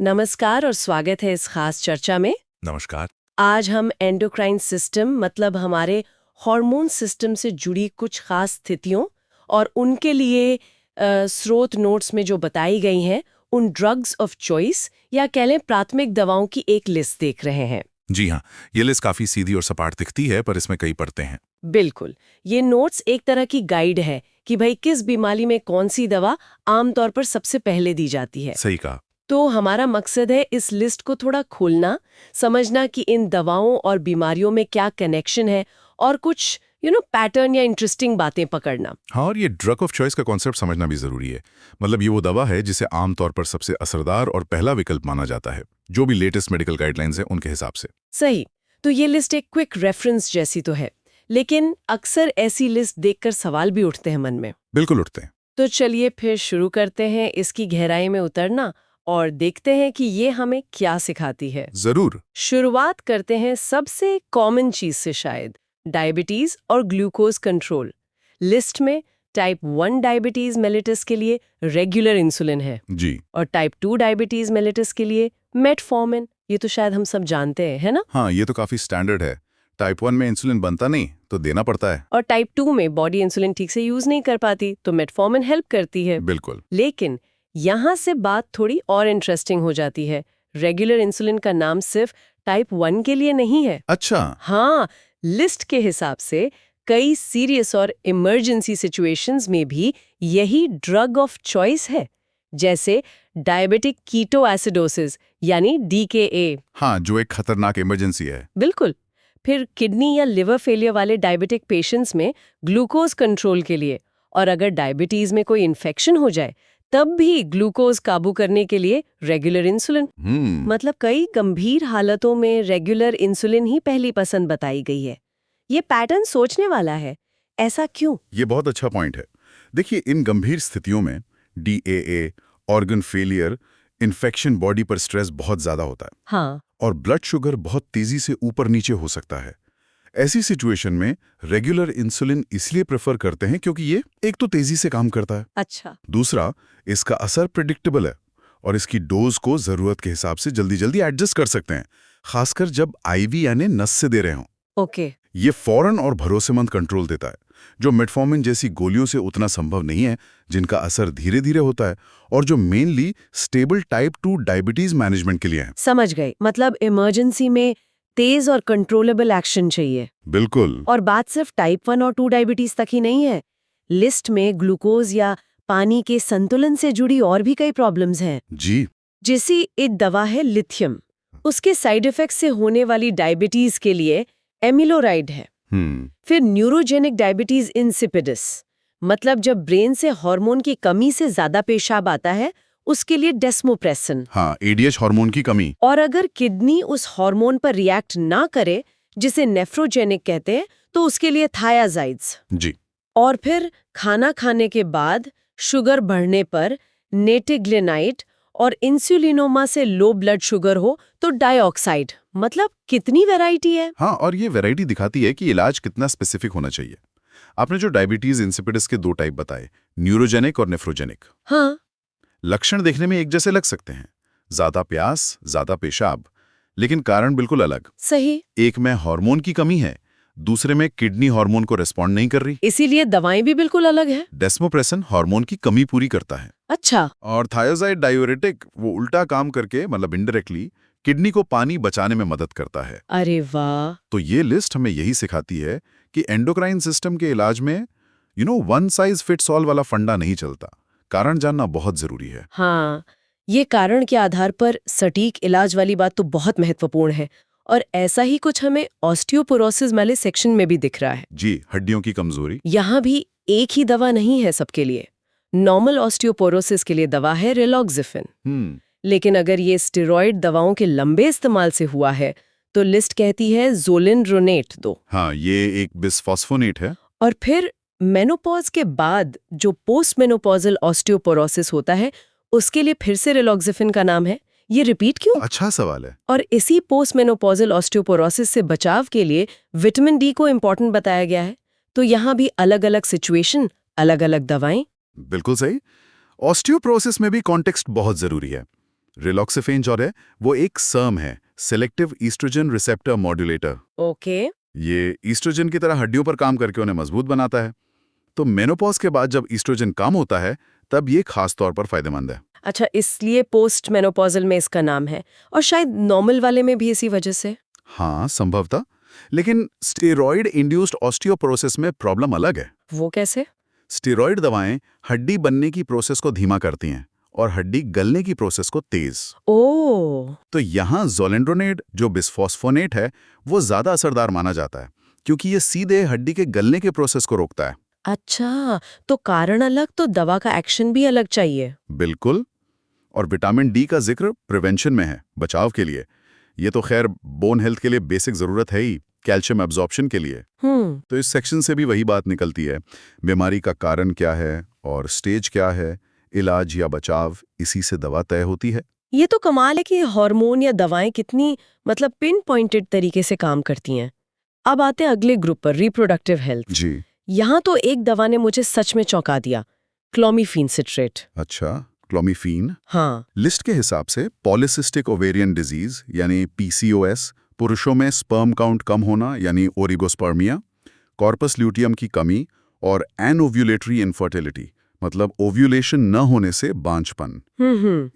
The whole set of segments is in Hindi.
नमस्कार और स्वागत है इस खास चर्चा में। नमस्कार। आज हम एंडोक्राइन सिस्टम मतलब हमारे हार्मोन सिस्टम से जुड़ी कुछ खास स्थितियों और उनके लिए स्रोत नोट्स में जो बताई गई हैं उन ड्रग्स ऑफ चॉइस या कह लें प्राथमिक दवाओं की एक लिस्ट देख रहे हैं। जी हाँ, ये लिस्ट काफी सीधी और सपाट दिखती है, पर इसमें कई परतें हैं। बिल्कुल, ये नोट्स एक तरह की गाइड है कि भाई किस बीमारी में कौन सी दवा आमतौर पर सबसे पहले दी जाती है। सही कहा। तो हमारा मकसद है इस लिस्ट को थोड़ा खोलना, समझना कि इन दवाओं और बीमारियों में क्या कनेक्शन है और कुछ पैटर्न या इंटरेस्टिंग बातें पकड़ना। हाँ, और ये ड्रग ऑफ चॉइस का कॉन्सेप्ट समझना भी जरूरी है। मतलब ये वो दवा है जिसे आमतौर पर सबसे असरदार और पहला विकल्प माना जाता है, जो भी लेटेस्ट मेडिकल गाइडलाइंस है उनके हिसाब से। सही, तो ये लिस्ट एक क्विक रेफरेंस जैसी तो है, लेकिन अक्सर ऐसी लिस्ट देखकर सवाल भी उठते हैं मन में। बिल्कुल उठते हैं। तो चलिए फिर शुरू करते हैं इसकी गहराई में उतरना और देखते हैं कि ये हमें क्या सिखाती है। जरूर। शुरुआत करते हैं सबसे कॉमन चीज से, शायद डायबिटीज और ग्लूकोज कंट्रोल। लिस्ट में टाइप 1 डायबिटीज मेलिटस के लिए रेगुलर इंसुलिन है जी। और टाइप 2 डायबिटीज मेलिटस के लिए मेटफॉर्मिन। ये तो शायद हम सब जानते हैं, है ना? हाँ, ये तो काफी स्टैंडर्ड है। टाइप 1 में इंसुलिन बनता नहीं तो देना पड़ता है। और टाइप 2 में बॉडी इंसुलिन ठीक से यूज नहीं कर पाती तो मेटफॉर्मिन हेल्प करती है। बिल्कुल। लेकिन यहाँ से बात थोड़ी और इंटरेस्टिंग हो जाती है। रेगुलर इंसुलिन का नाम सिर्फ टाइप 1 के लिए नहीं है। अच्छा। हाँ, लिस्ट के हिसाब से कई सीरियस और इमरजेंसी सिचुएशंस में भी यही ड्रग ऑफ चॉइस है, जैसे डायबिटिक कीटोएसिडोसिस यानी DKA। हाँ, जो एक खतरनाक इमरजेंसी है। बिल्कुल। फिर किडनी या लिवर फेलियर वाले डायबिटिक पेशेंट्स में ग्लूकोज कंट्रोल के लिए, और अगर डायबिटीज में कोई इन्फेक्शन हो जाए तब भी ग्लूकोज काबू करने के लिए रेगुलर इंसुलिन। मतलब कई गंभीर हालतों में रेगुलर इंसुलिन ही पहली पसंद बताई गई है। ये पैटर्न सोचने वाला है। ऐसा क्यों? ये बहुत अच्छा पॉइंट है। देखिए, इन गंभीर स्थितियों में DAA, organ failure, infection, body पर स्ट्रेस बहुत ज्यादा होता है। हाँ। और ब्लड शुगर बहुत तेजी से ऊपर नीचे हो सकता है। ऐसी सिचुएशन में रेगुलर इंसुलिन इसलिए प्रेफर करते हैं क्योंकि ये एक तो तेजी से काम करता है, अच्छा। दूसरा इसका असर प्रिडिक्टेबल है और इसकी डोज को जरूरत के हिसाब से जल्दी जल्दी एडजस्ट कर सकते हैं, खासकर जब IV यानी नस से दे रहे हों। ओके। ये फौरन और भरोसेमंद कंट्रोल देता है, जो मेटफॉर्मिन जैसी गोलियों से उतना संभव नहीं है, जिनका असर धीरे धीरे होता है और जो mainly stable type 2 diabetes management के लिए है। समझ गई। मतलब इमरजेंसी में तेज और कंट्रोलेबल एक्शन चाहिए। बिल्कुल। और बात सिर्फ टाइप 1 और 2 डायबिटीज तक ही नहीं है। लिस्ट में ग्लूकोज या पानी के संतुलन से जुड़ी और भी कई प्रॉब्लम्स हैं। जी। जैसी एक दवा है लिथियम, उसके साइड इफेक्ट से होने वाली डायबिटीज के लिए एमिलोराइड है। फिर न्यूरोजेनिक डायबिटीज इंसिपिडिस, मतलब जब ब्रेन से हार्मोन की कमी से ज्यादा पेशाब आता है, उसके लिए डेस्मोप्रेसिन। हाँ, ADH हार्मोन की कमी। और अगर किडनी उस हार्मोन पर रिएक्ट ना करे, जिसे नेफ्रोजेनिक कहते हैं, तो उसके लिए थायाजाइड्स। जी। और फिर खाना खाने के बाद शुगर बढ़ने पर नेटिग्लेनाइड, और इंसुलिनोमा से लो ब्लड शुगर हो तो डाइऑक्साइड। मतलब कितनी वैरायटी है। हाँ, और ये वैरायटी दिखाती है कि इलाज कितना स्पेसिफिक होना चाहिए। आपने जो डायबिटीज इंसिपिडिस के 2 टाइप बताए, न्यूरोजेनिक और नेफ्रोजेनिक। हाँ। लक्षण देखने में एक जैसे लग सकते हैं, ज्यादा प्यास, ज्यादा पेशाब, लेकिन कारण बिल्कुल अलग। सही। एक में हार्मोन की कमी है, दूसरे में किडनी हार्मोन को रिस्पॉन्ड नहीं कर रही। इसीलिए दवाएं भी बिल्कुल अलग है। डेस्मोप्रेसिन हार्मोन की कमी पूरी करता है। अच्छा। और थायोजाइड डायूरेटिक वो उल्टा काम करके, मतलब इनडायरेक्टली किडनी को पानी बचाने में मदद करता है। अरे वाह। तो ये लिस्ट हमें यही सिखाती है कि एंडोक्राइन सिस्टम के इलाज में वन साइज फिट्स ऑल वाला फंडा नहीं चलता। कारण जानना बहुत जरूरी है। हाँ, ये कारण के आधार पर सटीक इलाज वाली बात तो बहुत महत्वपूर्ण है। और ऐसा ही कुछ हमें ऑस्टियोपोरोसिस वाले सेक्शन में भी दिख रहा है। जी, हड्डियों की कमजोरी। यहाँ भी एक ही दवा नहीं है सबके लिए। नॉर्मल ऑस्टियोपोरोसिस के लिए दवा है रिलॉक्सिफिन। लेकिन अगर ये स्टेरॉइड दवाओं के लंबे इस्तेमाल से हुआ है तो लिस्ट कहती है ज़ोलिनरोनेट दो। हाँ, ये एक बिस्फॉस्फोनेट है। और फिर मेनोपॉज के बाद जो पोस्ट मेनोपॉजल ऑस्टियोपोरोसिस होता है, उसके लिए फिर से रिलॉक्सिफिन का नाम है। ये रिपीट क्यों? अच्छा सवाल है। और इसी पोस्ट मेनोपॉजल ऑस्टियोपोरोसिस से बचाव के लिए विटामिन D को इम्पोर्टेंट बताया गया है। तो यहाँ भी अलग अलग सिचुएशन, अलग अलग दवाएं। बिल्कुल सही। ऑस्टियोपोरोसिस में भी कॉन्टेक्स्ट बहुत जरूरी है। रिलॉक्सिफेन जो है वो एक सर्म है, selective estrogen receptor modulator. Okay. ये ईस्ट्रोजन की तरह हड्डियों पर काम करके उन्हें मजबूत बनाता है। तो मेनोपॉज के बाद जब ईस्ट्रोजन कम होता है तब ये खास तौर पर फायदेमंद है। अच्छा, इसलिए पोस्ट मेनोपॉजल में इसका नाम है, और शायद नॉर्मल वाले में भी इसी वजह से। हाँ, संभवतः। लेकिन स्टेरॉइड इंड्यूस्ड ऑस्टियोपोरोसिस में प्रॉब्लम अलग है। वो कैसे? स्टेरॉइड दवाएं हड्डी बनने की प्रोसेस को धीमा करती हैं और हड्डी गलने की प्रोसेस को तेज। ओह। तो यहाँ ज़ोलेंड्रोनेड जो बिस्फॉस्फोनेट है वो ज्यादा असरदार माना जाता है क्योंकि ये सीधे हड्डी के गलने के प्रोसेस को रोकता है। अच्छा, तो कारण अलग तो दवा का एक्शन भी अलग चाहिए। बिल्कुल। और विटामिन डी का जिक्र प्रिवेंशन में है, बचाव के लिए। ये तो खैर बोन हेल्थ के लिए बेसिक जरूरत है ही, कैल्शियम एब्जॉर्प्शन के लिए। तो इस सेक्शन से भी वही बात निकलती है, बीमारी का कारण क्या है और स्टेज क्या है, इलाज या बचाव, इसी से दवा तय होती है। ये तो कमाल है कि हार्मोन या दवाएं कितनी पिन पॉइंटेड तरीके से काम करती हैं। अब आते हैं अगले ग्रुप पर, रिप्रोडक्टिव हेल्थ। जी। यहाँ तो एक दवा ने मुझे सच में चौंका दिया, क्लोमिफेन सिट्रेट। अच्छा, क्लोमिफेन। हाँ। लिस्ट के हिसाब से पॉलिसिस्टिक ओवेरियन डिजीज यानी PCOS, पुरुषों में स्पर्म काउंट कम होना यानी ओरिगोस्पर्मिया, कॉर्पस ल्यूटियम की कमी और एनओव्यूलेटरी इनफर्टिलिटी मतलब ओव्यूलेशन न होने से बांझपन।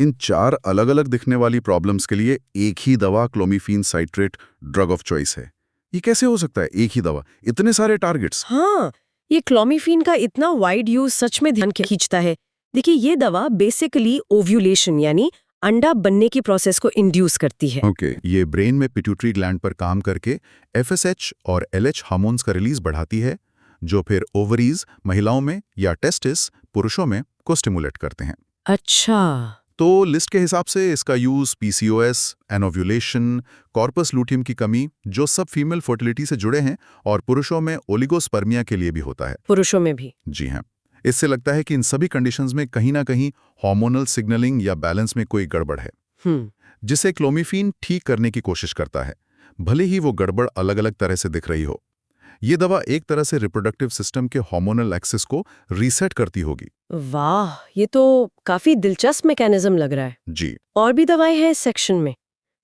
इन 4 अलग अलग दिखने वाली प्रॉब्लम्स के लिए एक ही दवा clomiphene citrate drug of choice है। ये कैसे हो सकता है, एक ही दवा, इतने सारे टारगेट्स? हाँ, ये क्लोमिफेन का इतना वाइड यूज सच में ध्यान खींचता है। देखिए, ये दवा बेसिकली ओव्यूलेशन यानी अंडा बनने की प्रोसेस को इंड्यूस करती है। ओके, ये ब्रेन में पिट्यूटरी ग्लैंड पर काम करके FSH और LH हार्मोन्स का रिलीज बढ़ाती है, जो फिर ओवरीज महिलाओं में या टेस्टिस पुरुषों में को स्टिमुलेट करते हैं। अच्छा। तो लिस्ट के हिसाब से इसका use PCOS, anovulation, corpus luteum की कमी जो सब फीमेल फर्टिलिटी से जुड़े हैं, और पुरुषों में ओलिगोस्पर्मिया के लिए भी होता है। पुरुषों में भी? जी हाँ। इससे लगता है कि इन सभी कंडीशंस में कहीं ना कहीं हार्मोनल सिग्नलिंग या बैलेंस में कोई गड़बड़ है, जिसे क्लोमिफेन ठीक करने की कोशिश करता है, भले ही वो गड़बड़ अलग अलग तरह से दिख रही हो। ये दवा एक तरह से रिप्रोडक्टिव सिस्टम के हार्मोनल एक्सिस को रीसेट करती होगी। वाह, ये तो काफी दिलचस्प मैकेनिज्म लग रहा है। जी। और भी दवाएं हैं इस सेक्शन में,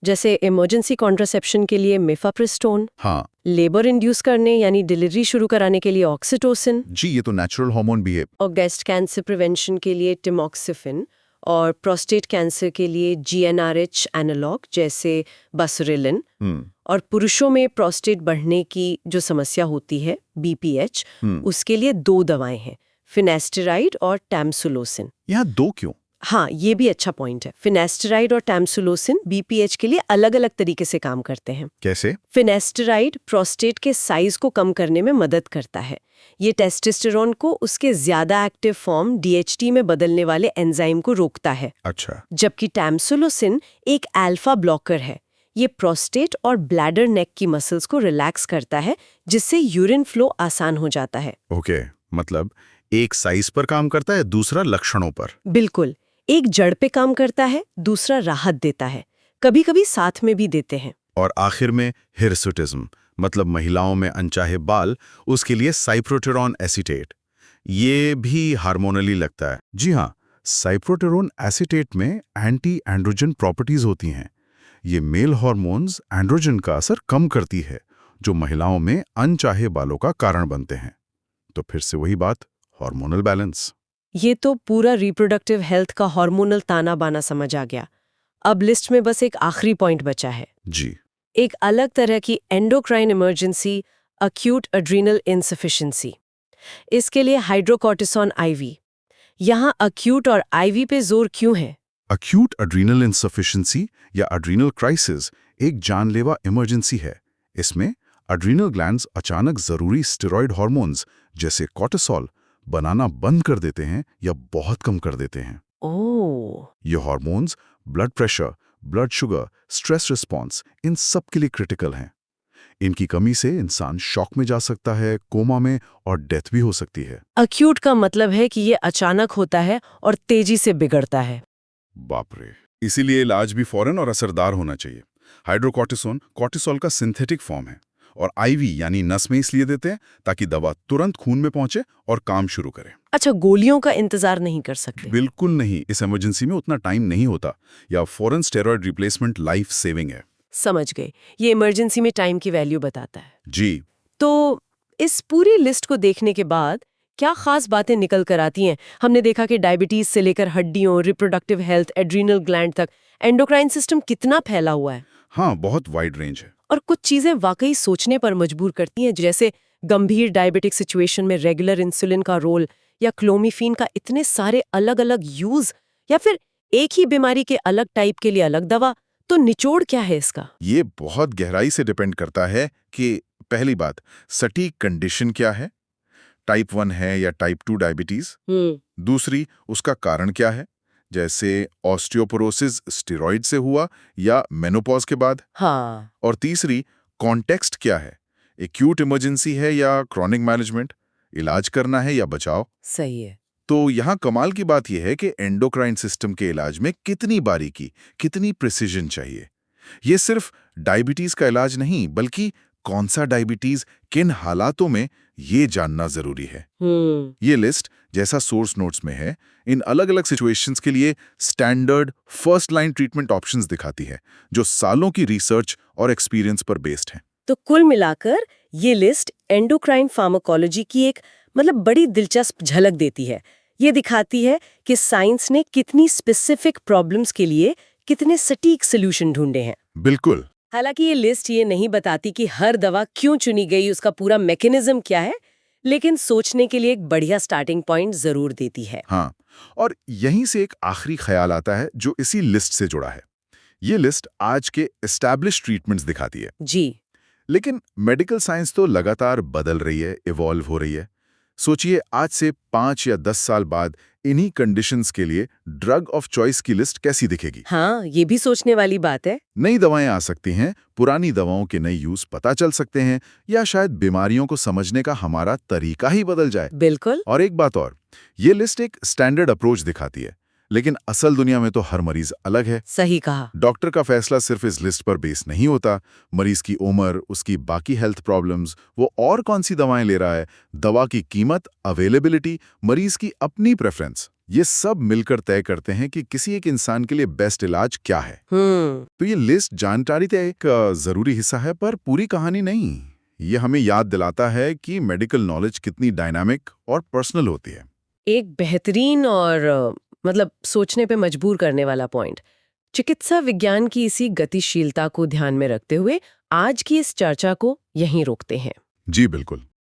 जैसे इमरजेंसी कॉन्ट्रासेप्शन के लिए मिफाप्रिस्टोन। हाँ। लेबर इंड्यूस करने यानी डिलीवरी शुरू कराने के लिए ऑक्सीटोसिन। जी, ये तो नेचुरल हार्मोन भी है। और ब्रेस्ट कैंसर प्रिवेंशन के लिए टिमोक्सिफिन, और प्रोस्टेट कैंसर के लिए GnRH एनालॉग जैसे बसुरिलिन। और पुरुषों में प्रोस्टेट बढ़ने की जो समस्या होती है BPH, उसके लिए 2 दवाएं हैं, फिनेस्टेराइड और टैमसुलोसिन। यहाँ 2 क्यों? हाँ, ये भी अच्छा पॉइंट है। फिनेस्टेराइड और टैमसुलोसिन BPH के लिए अलग अलग तरीके से काम करते हैं। कैसे? फिनेस्टेराइड प्रोस्टेट के साइज को कम करने में मदद करता है। ये टेस्टोस्टेरोन को उसके ज्यादा एक्टिव फॉर्म DHT में बदलने वाले एंजाइम को रोकता है। अच्छा। जबकि टैमसुलोसिन एक अल्फा ब्लॉकर है। ये प्रोस्टेट और ब्लैडर नेक की मसल्स को रिलैक्स करता है, जिससे यूरिन फ्लो आसान हो जाता है। ओके, मतलब एक साइज पर काम करता है, दूसरा लक्षणों पर। बिल्कुल, एक जड़ पे काम करता है, दूसरा राहत देता है, कभी कभी साथ में भी देते हैं। और आखिर में हिरसुटिज्म मतलब महिलाओं में अनचाहे बाल, उसके लिए साइप्रोटेरॉन एसीटेट। ये भी हार्मोनली लगता है। जी हाँ, साइप्रोटेरॉन एसीटेट में एंटी एंड्रोजन प्रॉपर्टीज होती हैं। ये मेल हार्मोन्स एंड्रोजन का असर कम करती है, जो महिलाओं में अनचाहे बालों का कारण बनते हैं। तो फिर से वही बात, हार्मोनल बैलेंस। ये तो पूरा रिप्रोडक्टिव हेल्थ का हार्मोनल ताना बाना समझ आ गया। अब लिस्ट में बस एक आखिरी पॉइंट बचा है। जी। एक अलग तरह की endocrine emergency, acute adrenal insufficiency. इसके लिए हाइड्रोकॉर्टिसोन IV। यहाँ अक्यूट और IV पे जोर क्यों है? अक्यूट एड्रीनल इनसफिशिएंसी या एड्रीनल क्राइसिस एक जानलेवा इमरजेंसी है। इसमें एड्रीनल ग्लैंड्स अचानक जरूरी स्टेरॉइड हार्मोन्स जैसे कॉर्टिसोल बनाना बंद कर देते हैं या बहुत कम कर देते हैं। ओह। ये hormones blood pressure, blood sugar, stress response, इन सब के लिए क्रिटिकल हैं। इनकी कमी से इंसान शॉक में जा सकता है, कोमा में, और डेथ भी हो सकती है। अक्यूट का मतलब है कि ये अचानक होता है और तेजी से बिगड़ता है। बाप रे। इसीलिए इलाज भी फौरन और असरदार होना चाहिए। हाइड्रोकॉर्टिसोन कॉर्टिसोल का सिंथेटिक फॉर्म है और आईवी यानी नस में इसलिए देते हैं ताकि दवा तुरंत खून में पहुंचे और काम शुरू करे। अच्छा, गोलियों का इंतजार नहीं कर सकते? बिल्कुल नहीं, इस इमरजेंसी में उतना टाइम नहीं होता, या foreign steroid replacement life saving है। समझ गए, ये इमरजेंसी में टाइम की वैल्यू बताता है। जी। तो इस पूरी लिस्ट को देखने के बाद क्या खास बातें निकल कर आती हैं? हमने देखा कि डायबिटीज से लेकर हड्डियों, रिप्रोडक्टिव हेल्थ, एड्रीनल ग्लैंड तक एंडोक्राइन सिस्टम कितना फैला हुआ है। हाँ, बहुत वाइड रेंज है। और कुछ चीजें वाकई सोचने पर मजबूर करती हैं, जैसे गंभीर डायबिटिक सिचुएशन में रेगुलर इंसुलिन का रोल, या क्लोमिफीन का इतने सारे अलग अलग यूज, या फिर एक ही बीमारी के अलग टाइप के लिए अलग दवा। तो निचोड़ क्या है इसका? ये बहुत गहराई से डिपेंड करता है कि पहली बात, सटीक कंडीशन क्या है, टाइप 1 है या टाइप 2 डायबिटीज। दूसरी, उसका कारण क्या है, जैसे ऑस्टियोपोरोसिस स्टेरॉइड से हुआ या मेनोपॉज के बाद। हाँ। और तीसरी, कॉन्टेक्स्ट क्या है, एक्यूट इमरजेंसी है या क्रॉनिक मैनेजमेंट, इलाज करना है या बचाव। सही है। तो यहाँ कमाल की बात यह है कि एंडोक्राइन सिस्टम के इलाज में कितनी बारीकी, कितनी प्रिसिजन चाहिए। ये सिर्फ डायबिटीज का इलाज नहीं, बल्कि कौन सा डायबिटीज किन हालातों में, ये जानना जरूरी है। ये लिस्ट, जैसा सोर्स नोट्स में है, इन अलग अलग सिचुएशंस के लिए standard first line treatment options दिखाती है, जो सालों की रिसर्च और एक्सपीरियंस पर बेस्ड है। तो कुल मिलाकर ये लिस्ट एंडोक्राइन फार्माकोलॉजी की एक बड़ी दिलचस्प झलक देती है। ये दिखाती है कि साइंस ने कितनी स्पेसिफिक प्रॉब्लम्स के लिए कितने सटीक सॉल्यूशन ढूंढे हैं। बिल्कुल। हालांकि ये लिस्ट ये नहीं बताती कि हर दवा क्यों चुनी गई, उसका पूरा मैकेनिज्म क्या है, लेकिन सोचने के लिए एक बढ़िया स्टार्टिंग पॉइंट जरूर देती है। हाँ, और यहीं से एक आखिरी ख्याल आता है जो इसी लिस्ट से जुड़ा है। ये लिस्ट आज के एस्टैब्लिश ट्रीटमेंट्स दिखाती है। जी। लेकिन मेडिकल साइंस तो लगातार बदल रही है, इवॉल्व हो रही है। सोचिए, आज से 5 या 10 साल बाद इन्हीं कंडीशंस के लिए ड्रग ऑफ चॉइस की लिस्ट कैसी दिखेगी। हाँ, ये भी सोचने वाली बात है। नई दवाएं आ सकती हैं, पुरानी दवाओं के नए यूज पता चल सकते हैं, या शायद बीमारियों को समझने का हमारा तरीका ही बदल जाए। बिल्कुल। और एक बात और, ये लिस्ट एक स्टैंडर्ड अप्रोच दिखाती है, लेकिन असल दुनिया में तो हर मरीज अलग है। सही कहा। डॉक्टर का फैसला सिर्फ इस लिस्ट पर बेस नहीं होता। मरीज की उम्र, उसकी बाकी हेल्थ प्रॉब्लम्स, वो और कौन सी दवाएं ले रहा है, दवा की कीमत, अवेलेबिलिटी, मरीज की अपनी प्रेफरेंस, ये सब मिलकर तय करते हैं कि किसी एक इंसान के लिए बेस्ट इलाज क्या है। तो ये लिस्ट जानकारी तो एक जरूरी हिस्सा है, पर पूरी कहानी नहीं। ये हमें याद दिलाता है कि मेडिकल नॉलेज कितनी डायनामिक और पर्सनल होती है। एक बेहतरीन और सोचने पे मजबूर करने वाला पॉइंट। चिकित्सा विज्ञान की इसी गतिशीलता को ध्यान में रखते हुए आज की इस चर्चा को यहीं रोकते हैं। जी बिल्कुल।